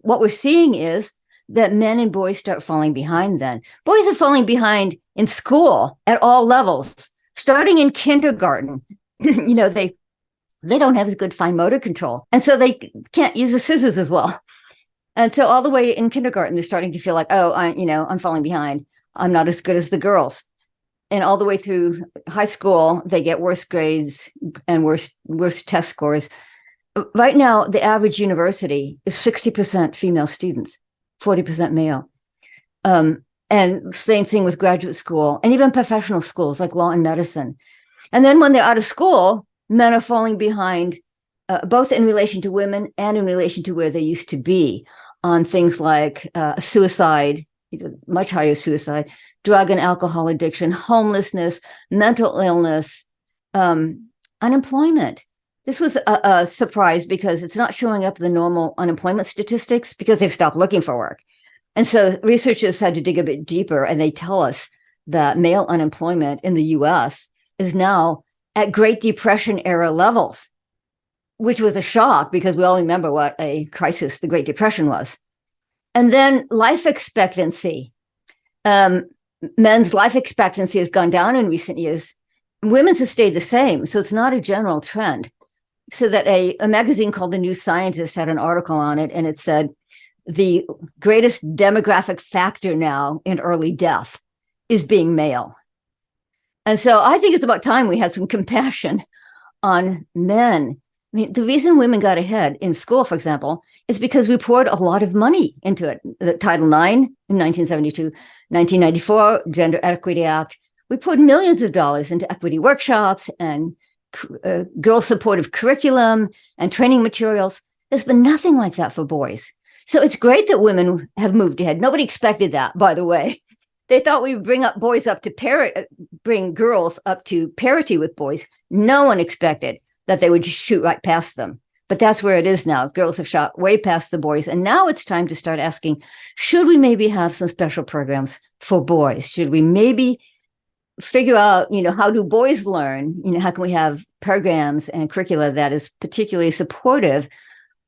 what we're seeing is that men and boys start falling behind then. Boys are falling behind in school at all levels, starting in kindergarten. They don't have as good fine motor control. And so they can't use the scissors as well. And so all the way in kindergarten, they're starting to feel like, oh, I'm falling behind. I'm not as good as the girls. And all the way through high school, they get worse grades and worse test scores. Right now, the average university is 60% female students, 40% male. And same thing with graduate school and even professional schools like law and medicine. And then when they're out of school, men are falling behind, both in relation to women and in relation to where they used to be on things like suicide, much higher suicide, drug and alcohol addiction, homelessness, mental illness, unemployment. This was a surprise because it's not showing up in the normal unemployment statistics because they've stopped looking for work. And so researchers had to dig a bit deeper, and they tell us that male unemployment in the US is now at Great Depression era levels, which was a shock because we all remember what a crisis the Great Depression was. And then life expectancy. Men's life expectancy has gone down in recent years. Women's has stayed the same, so it's not a general trend. So that a magazine called The New Scientist had an article on it, and it said, the greatest demographic factor now in early death is being male. And so I think it's about time we had some compassion on men. I mean, the reason women got ahead in school, for example, is because we poured a lot of money into it. The Title IX in 1972, 1994, Gender Equity Act. We poured millions of dollars into equity workshops and girl-supportive curriculum and training materials. There's been nothing like that for boys. So it's great that women have moved ahead. Nobody expected that, by the way. They thought we would bring girls up to parity with boys. No one expected that they would just shoot right past them. But that's where it is now. Girls have shot way past the boys. And now it's time to start asking, should we maybe have some special programs for boys? Should we maybe figure out, how do boys learn? How can we have programs and curricula that is particularly supportive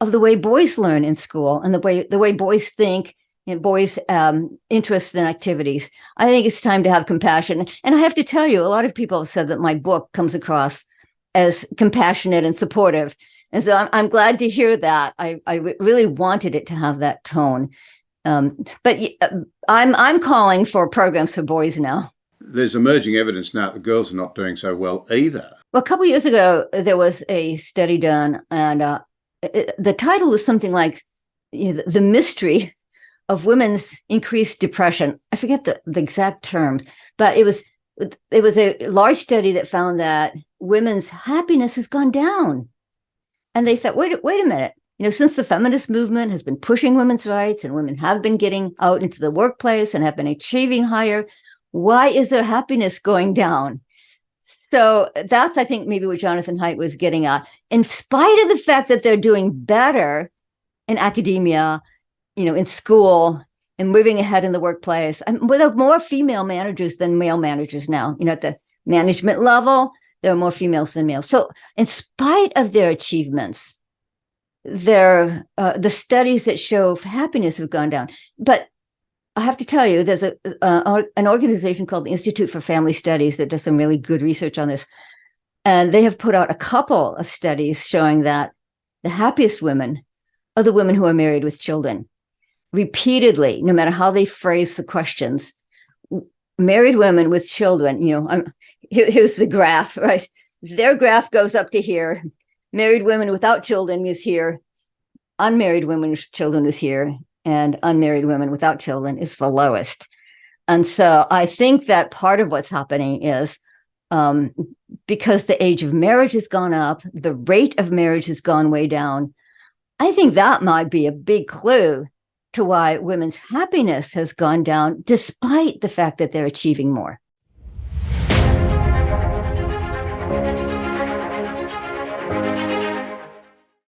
of the way boys learn in school and the way boys think and boys' interests and activities? I think it's time to have compassion. And I have to tell you, a lot of people have said that my book comes across as compassionate and supportive. And so I'm glad to hear that. I really wanted it to have that tone. But I'm calling for programs for boys now. There's emerging evidence now that girls are not doing so well either. Well, a couple of years ago, there was a study done, and the title was something like The Mystery of Women's Increased Depression. I forget the exact terms, but it was a large study that found that women's happiness has gone down. And they thought, wait a minute, since the feminist movement has been pushing women's rights and women have been getting out into the workplace and have been achieving higher, why is their happiness going down? So that's, I think, maybe what Jonathan Haidt was getting at. In spite of the fact that they're doing better in academia, in school, and moving ahead in the workplace, and with more female managers than male managers now, at the management level, there are more females than males. So in spite of their achievements, the studies that show happiness have gone down. But I have to tell you, there's an organization called the Institute for Family Studies that does some really good research on this. And they have put out a couple of studies showing that the happiest women are the women who are married with children. Repeatedly, no matter how they phrase the questions, married women with children, here's the graph, right? Their graph goes up to here. Married women without children is here. Unmarried women with children is here. And unmarried women without children is the lowest. And so I think that part of what's happening is because the age of marriage has gone up, the rate of marriage has gone way down. I think that might be a big clue to why women's happiness has gone down, despite the fact that they're achieving more.